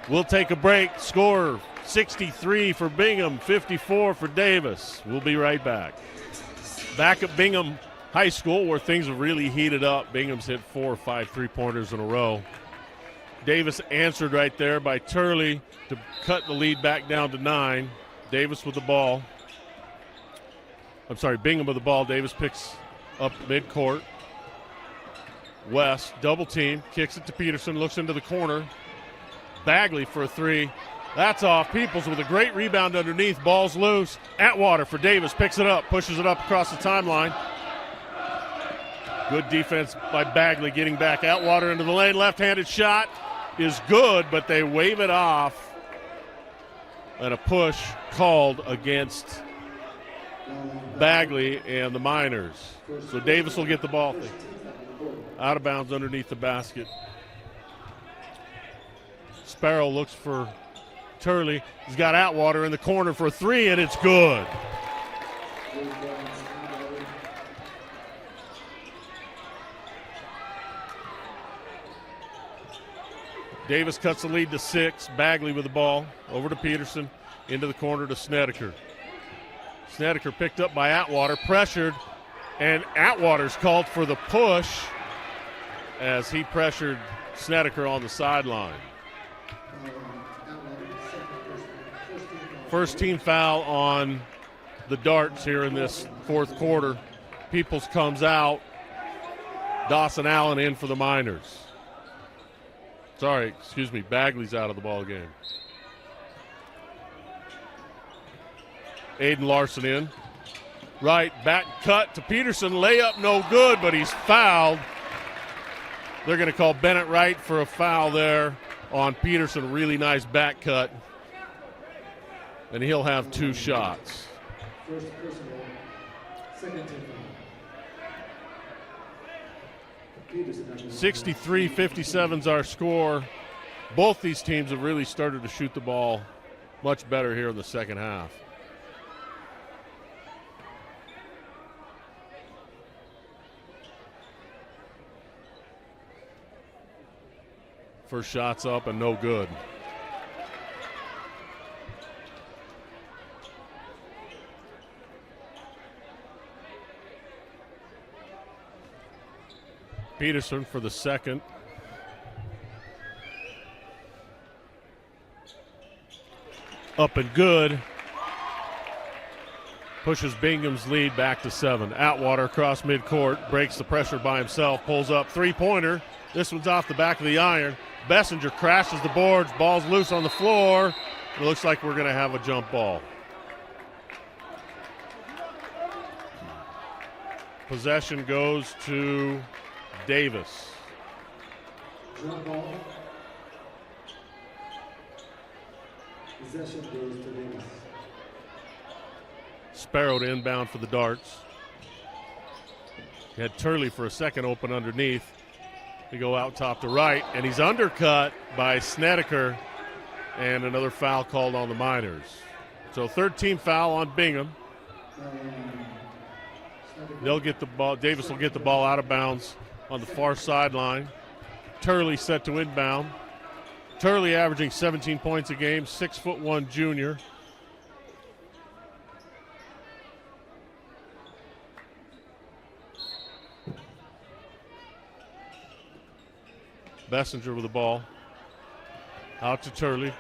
We'll take a break. Score 63 for Bingham, 54 for Davis. We'll be right back. Back at Bingham High School, where things have really heated up. Bingham's hit 4 or 5 three-pointers in a row. Davis answered right there by Turley to cut the lead back down to 9. Davis with the ball. Bingham with the ball. Davis picks up midcourt. West, double team, kicks it to Peterson, looks into the corner. Bagley for a three. That's off. Peoples with a great rebound underneath. Ball's loose. Atwater for Davis. Picks it up. Pushes it up across the timeline. Good defense by Bagley getting back. Atwater into the lane. Left-handed shot is good, but they wave it off. And a push called against Bagley and the Miners. So Davis will get the ball. Out of bounds underneath the basket. Sparrow looks for Turley. He's got Atwater in the corner for a three, and it's good. Davis cuts the lead to 6. Bagley with the ball. Over to Peterson. Into the corner to Snedeker. Snedeker picked up by Atwater. Pressured. And Atwater's called for the push as he pressured Snedeker on the sideline. First team foul on the Darts here in this fourth quarter. Peoples comes out. Dawson Allen in for the Miners. Bagley's out of the ball game. Aiden Larson in. Right, back cut to Peterson. Layup no good, but he's fouled. They're going to call Bennett Wright for a foul there on Peterson. Really nice back cut. And he'll have 2 shots. First personal, second team foul. 63-57's our score. Both these teams have really started to shoot the ball much better here in the second half. First shot's up and no good. Peterson for the second. Up and good. Pushes Bingham's lead back to 7. Atwater across midcourt, breaks the pressure by himself, pulls up three-pointer. This one's off the back of the iron. Bessinger crashes the boards, ball's loose on the floor. It looks like we're going to have a jump ball. Possession goes to Davis. Jump ball. Possession goes to Davis. Sparrow to inbound for the Darts. He had Turley for a second open underneath. They go out top to right, and he's undercut by Snedeker, and another foul called on the Miners. So third team foul on Bingham. They'll get the ball. Davis will get the ball out of bounds on the far sideline. Turley set to inbound. Turley averaging 17 points a game, 6'1" junior. Bessinger with the ball. Out to Turley.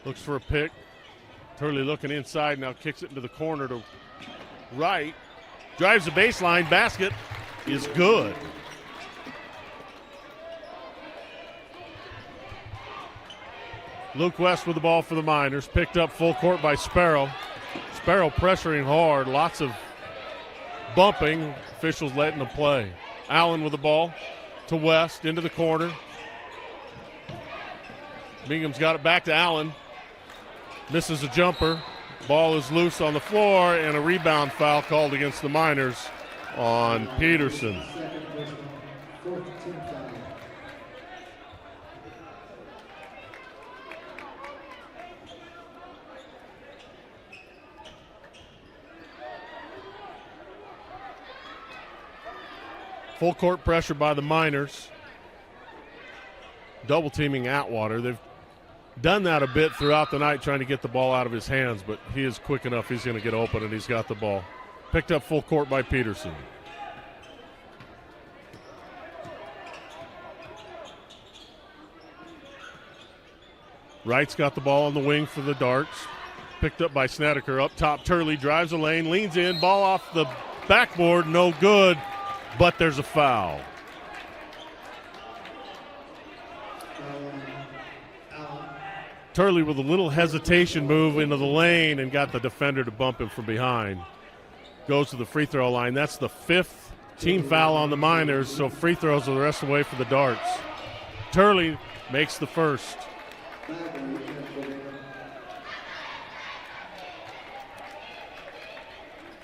Looks for a pick. Turley looking inside, now kicks it into the corner to right. Drives the baseline. Basket is good. Luke West with the ball for the Miners. Picked up full court by Sparrow. Sparrow pressuring hard. Lots of bumping. Officials letting them play. Allen with the ball to West into the corner. Bingham's got it back to Allen. Misses a jumper. Ball is loose on the floor, and a rebound foul called against the Miners on Peterson. Full court pressure by the Miners. Double teaming Atwater. They've done that a bit throughout the night, trying to get the ball out of his hands, but he is quick enough. He's going to get open, and he's got the ball. Picked up full court by Peterson. Wright's got the ball on the wing for the Darts. picked up by Snedeker. Up top, Turley drives the lane, leans in, ball off the backboard, no good, but there's a foul. Turley with a little hesitation move into the lane and got the defender to bump him from behind. Goes to the free throw line. That's the 5th team foul on the Miners, so free throws are the rest of the way for the Darts. Turley makes the first.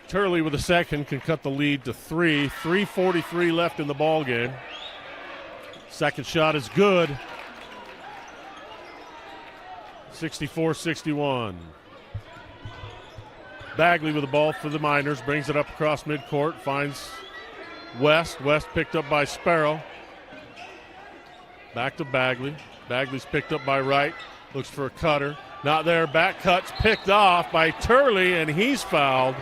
Turley with a second can cut the lead to 3. 3:43 left in the ball game. Second shot is good. 64-61. Bagley with the ball for the Miners, brings it up across midcourt, finds West. West picked up by Sparrow. Back to Bagley. Bagley's picked up by Wright, looks for a cutter. Not there, back cuts picked off by Turley, and he's fouled.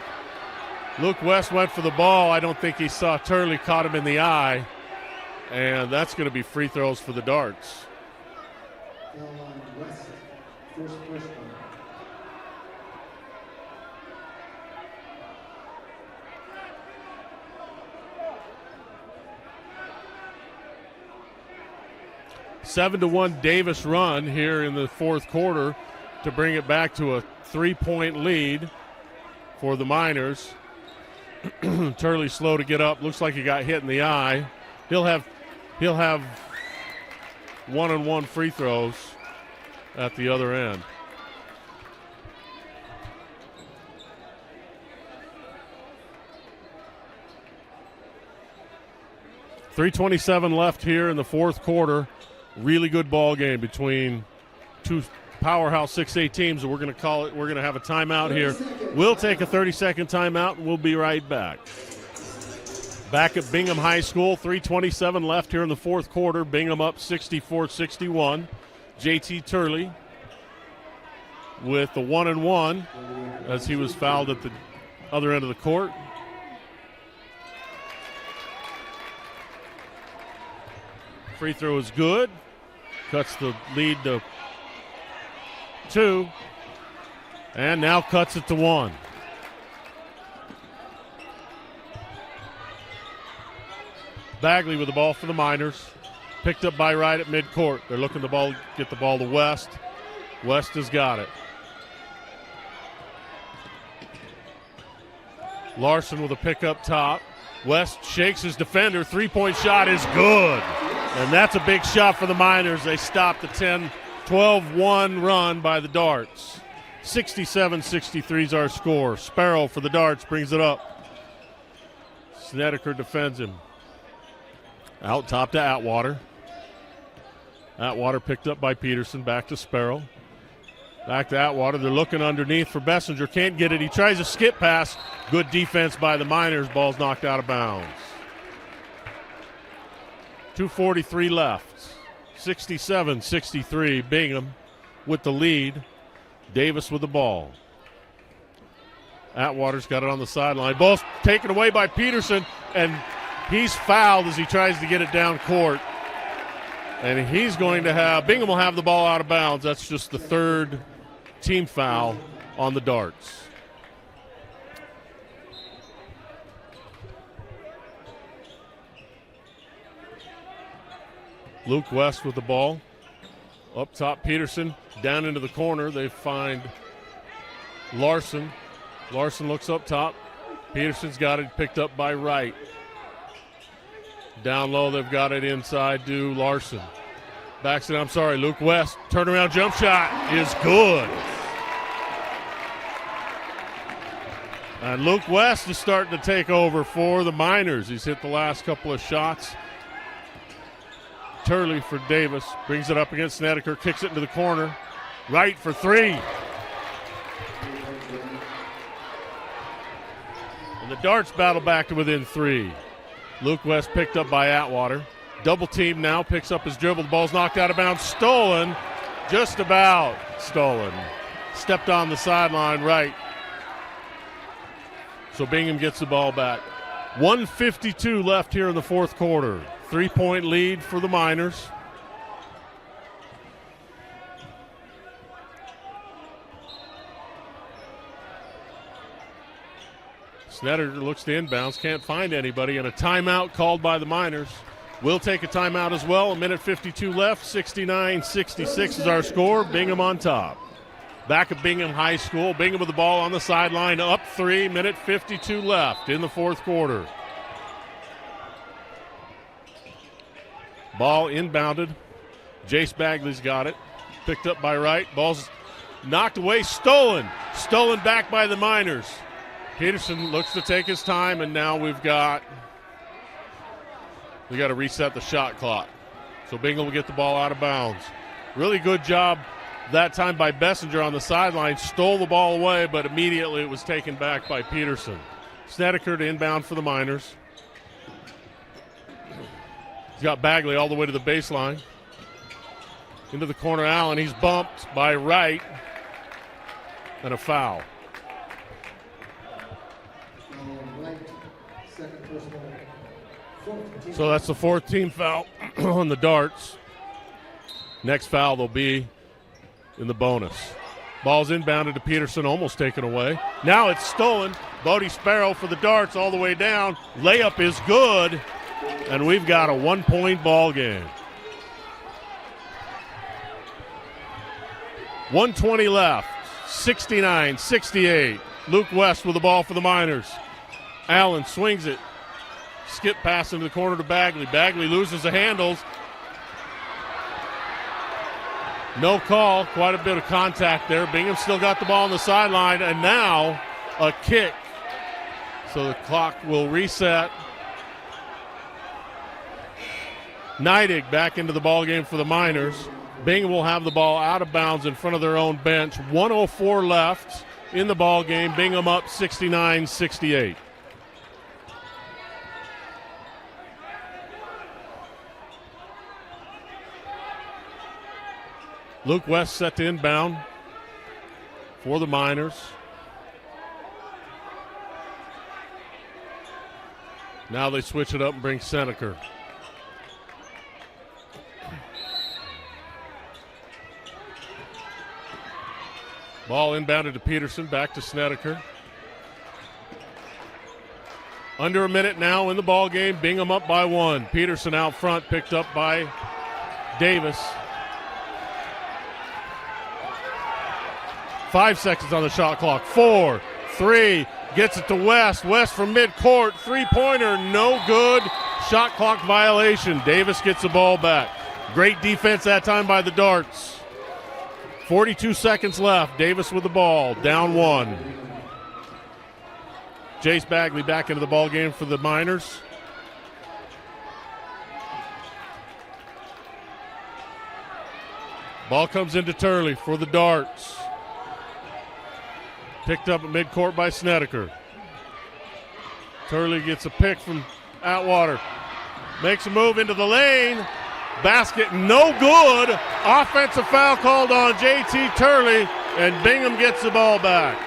Luke West went for the ball. I don't think he saw Turley, caught him in the eye, and that's going to be free throws for the Darts. West, first one. 7-1 Davis run here in the fourth quarter to bring it back to a 3-point lead for the Miners. Turley slow to get up. Looks like he got hit in the eye. He'll have one-on-one free throws at the other end. .327 left here in the fourth quarter. Really good ball game between two powerhouse 6A teams. We're going to have a timeout here. We'll take a 30-second timeout, and we'll be right back. Back at Bingham High School, 3:27 left here in the fourth quarter. Bingham up 64-61. JT Turley with the 1-and-1 as he was fouled at the other end of the court. Free throw is good. Cuts the lead to 2. And now cuts it to 1. Bagley with the ball for the Miners. Picked up by Wright at midcourt. They're looking to get the ball to West. West has got it. Larson with a pick up top. West shakes his defender. 3-point shot is good. And that's a big shot for the Miners. They stopped the 10-12-1 run by the Darts. 67-63 is our score. Sparrow for the Darts brings it up. Snedeker defends him. Out top to Atwater. Atwater picked up by Peterson. Back to Sparrow. Back to Atwater. They're looking underneath for Bessinger. Can't get it. He tries a skip pass. Good defense by the Miners. Ball's knocked out of bounds. 2:43 left. 67-63. Bingham with the lead. Davis with the ball. Atwater's got it on the sideline. Ball's taken away by Peterson, and he's fouled as he tries to get it down court. And he's going to have, Bingham will have the ball out of bounds. That's just the third team foul on the Darts. Luke West with the ball. Up top, Peterson. Down into the corner, they find Larson. Larson looks up top. Peterson's got it picked up by Wright. Down low, they've got it inside to Larson. Backs it, Luke West. Turnaround jump shot is good. And Luke West is starting to take over for the Miners. He's hit the last couple of shots. Turley for Davis. Brings it up against Snedeker. Kicks it into the corner. Wright for 3. And the Darts battle back to within 3. Luke West picked up by Atwater. Double team now. Picks up his dribble. The ball's knocked out of bounds. Stolen. Just about stolen. Stepped on the sideline right. So Bingham gets the ball back. 1:52 left here in the fourth quarter. 3-point lead for the Miners. Snedeker looks to inbounds, can't find anybody, and a timeout called by the Miners. We'll take a timeout as well. 1:52 left, 69-66 is our score. Bingham on top. Back at Bingham High School. Bingham with the ball on the sideline, up 3, 1:52 left in the fourth quarter. Ball inbounded. Jace Bagley's got it. Picked up by Wright. Ball's knocked away, stolen. Stolen back by the Miners. Peterson looks to take his time, and now we got to reset the shot clock. So Bingham will get the ball out of bounds. Really good job that time by Bessinger on the sideline. Stole the ball away, but immediately it was taken back by Peterson. Snedeker to inbound for the Miners. He's got Bagley all the way to the baseline. Into the corner, Allen. He's bumped by Wright. And a foul. So that's the fourth team foul on the Darts. Next foul they'll be in the bonus. Ball's inbounded to Peterson, almost taken away. Now it's stolen. Bodie Sparrow for the Darts all the way down. Layup is good. And we've got a 1-point ball game. 1:20 left. 69-68. Luke West with the ball for the Miners. Allen swings it. Skip pass into the corner to Bagley. Bagley loses the handles. No call. Quite a bit of contact there. Bingham still got the ball on the sideline. And now a kick. So the clock will reset. Neidig back into the ball game for the Miners. Bingham will have the ball out of bounds in front of their own bench. 1:04 left in the ball game. Bingham up 69-68. Luke West set to inbound for the Miners. Now they switch it up and bring Snedeker. Ball inbounded to Peterson, back to Snedeker. Under a minute now in the ball game. Bingham up by 1. Peterson out front, picked up by Davis. 5 seconds on the shot clock. 4, 3, gets it to West. West from midcourt, three-pointer, no good. Shot clock violation. Davis gets the ball back. Great defense that time by the Darts. 42 seconds left. Davis with the ball, down 1. Jace Bagley back into the ball game for the Miners. Ball comes into Turley for the Darts. Picked up at midcourt by Snedeker. Turley gets a pick from Atwater. Makes a move into the lane. Basket no good. Offensive foul called on J.T. Turley, and Bingham gets the ball back.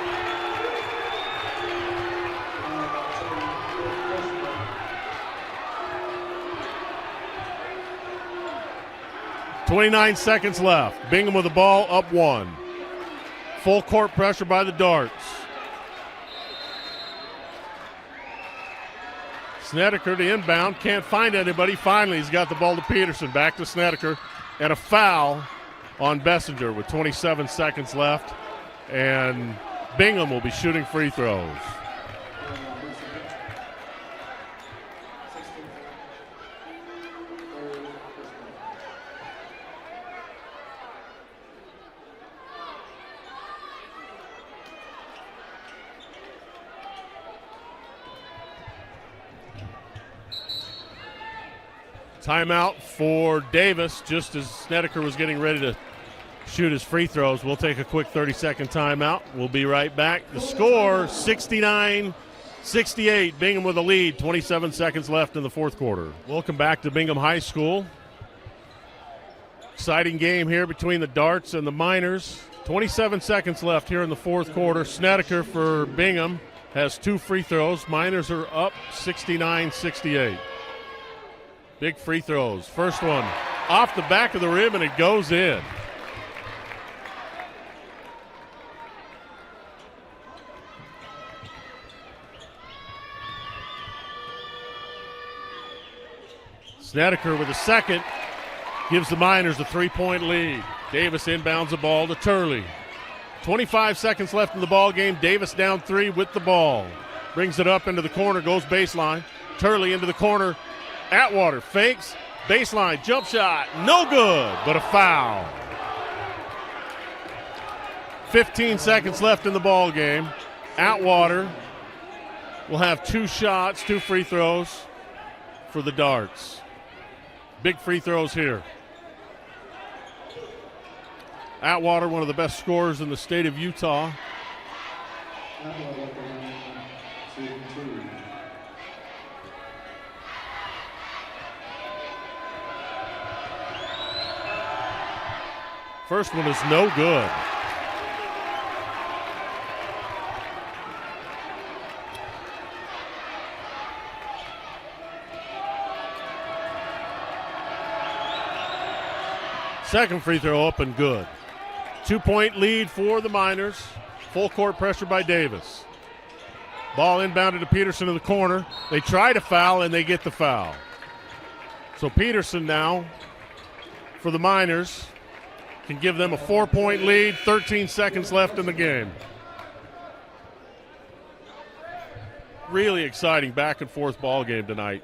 .29 seconds left. Bingham with the ball, up 1. Full court pressure by the Darts. Snedeker to inbound, can't find anybody. Finally, he's got the ball to Peterson. Back to Snedeker, and a foul on Bessinger with 27 seconds left. And Bingham will be shooting free throws. Timeout for Davis, just as Snedeker was getting ready to shoot his free throws. We'll take a quick 30-second timeout. We'll be right back. The score, 69-68. Bingham with a lead, 27 seconds left in the fourth quarter. Welcome back to Bingham High School. Exciting game here between the Darts and the Miners. 27 seconds left here in the fourth quarter. Snedeker for Bingham has 2 free throws. Miners are up 69-68. Big free throws. First one off the back of the rim, and it goes in. Snedeker with a second gives the Miners a 3-point lead. Davis inbounds the ball to Turley. 25 seconds left in the ball game. Davis down 3 with the ball. Brings it up into the corner, goes baseline. Turley into the corner. Atwater fakes, baseline, jump shot, no good, but a foul. 15 seconds left in the ball game. Atwater will have 2 shots, 2 free throws for the Darts. Big free throws here. Atwater, one of the best scorers in the state of Utah. First one is no good. Second free throw up and good. 2-point lead for the Miners. Full court pressure by Davis. Ball inbounded to Peterson in the corner. They try to foul and they get the foul. So Peterson now for the Miners can give them a 4-point lead. 13 seconds left in the game. Really exciting back and forth ball game tonight.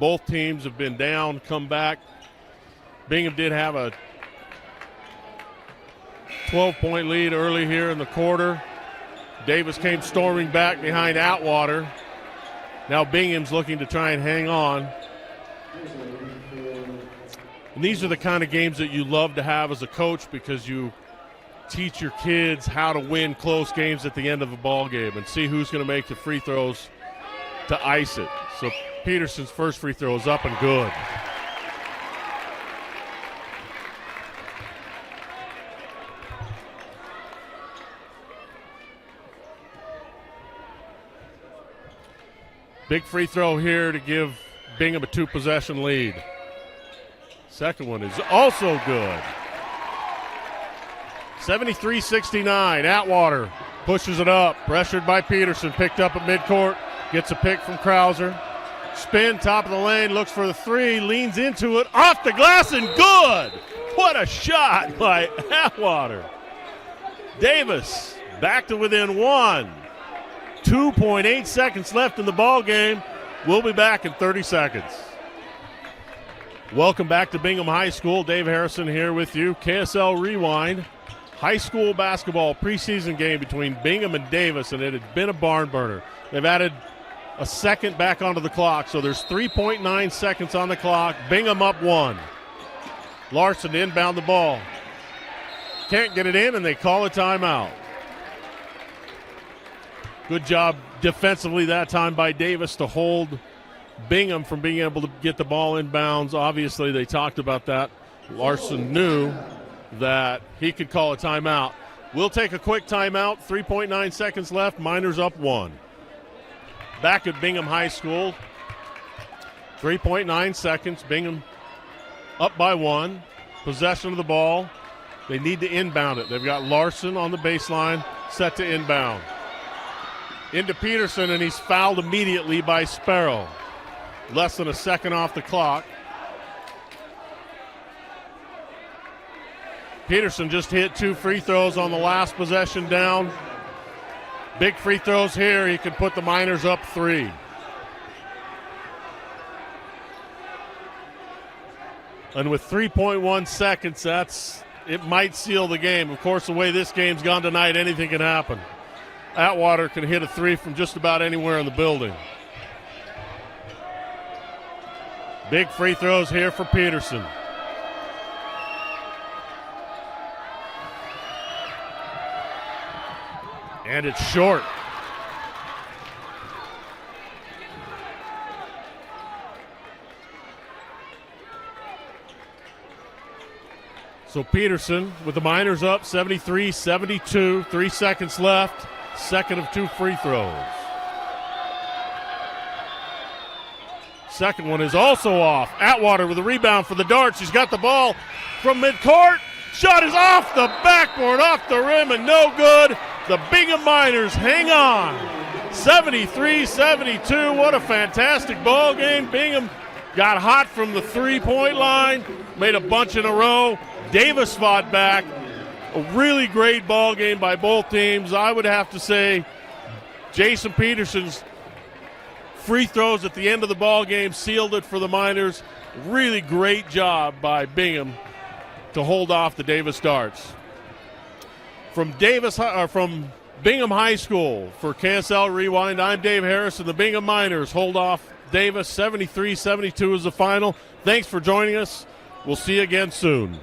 Both teams have been down, come back. Bingham did have a 12-point lead early here in the quarter. Davis came storming back behind Atwater. Now Bingham's looking to try and hang on. And these are the kind of games that you love to have as a coach because you teach your kids how to win close games at the end of a ball game and see who's going to make the free throws to ice it. So Peterson's first free throw is up and good. Big free throw here to give Bingham a 2-possession lead. Second one is also good. 73-69. Atwater pushes it up. Pressured by Peterson. Picked up at midcourt. Gets a pick from Krauser. Spin, top of the lane. Looks for the 3. Leans into it. Off the glass and good. What a shot by Atwater. Davis back to within 1. 2.8 seconds left in the ball game. We'll be back in 30 seconds. Welcome back to Bingham High School. Dave Harrison here with you. KSL Rewind. High school basketball preseason game between Bingham and Davis, and it had been a barn burner. They've added a second back onto the clock, so there's 3.9 seconds on the clock. Bingham up 1. Larson inbound the ball. Can't get it in, and they call a timeout. Good job defensively that time by Davis to hold Bingham from being able to get the ball in bounds. Obviously, they talked about that. Larson knew that he could call a timeout. We'll take a quick timeout. 3.9 seconds left. Miners up 1. Back at Bingham High School. 3.9 seconds. Bingham up by 1. Possession of the ball. They need to inbound it. They've got Larson on the baseline, set to inbound. Into Peterson, and he's fouled immediately by Sparrow. Less than a second off the clock. Peterson just hit 2 free throws on the last possession down. Big free throws here. He could put the Miners up 3. And with 3.1 seconds, it might seal the game. Of course, the way this game's gone tonight, anything can happen. Atwater can hit a 3 from just about anywhere in the building. Big free throws here for Peterson. And it's short. So Peterson with the Miners up 73-72, 3 seconds left. Second of 2 free throws. Second one is also off. Atwater with a rebound for the Darts. He's got the ball from midcourt. Shot is off the backboard, off the rim, and no good. The Bingham Miners hang on. 73-72. What a fantastic ball game. Bingham got hot from the three-point line, made a bunch in a row. Davis fought back. A really great ball game by both teams. I would have to say Jason Peterson's free throws at the end of the ball game sealed it for the Miners. Really great job by Bingham to hold off the Davis Darts. From Bingham High School for KSL Rewind, I'm Dave Harris, and the Bingham Miners hold off Davis 73-72 is the final. Thanks for joining us. We'll see you again soon.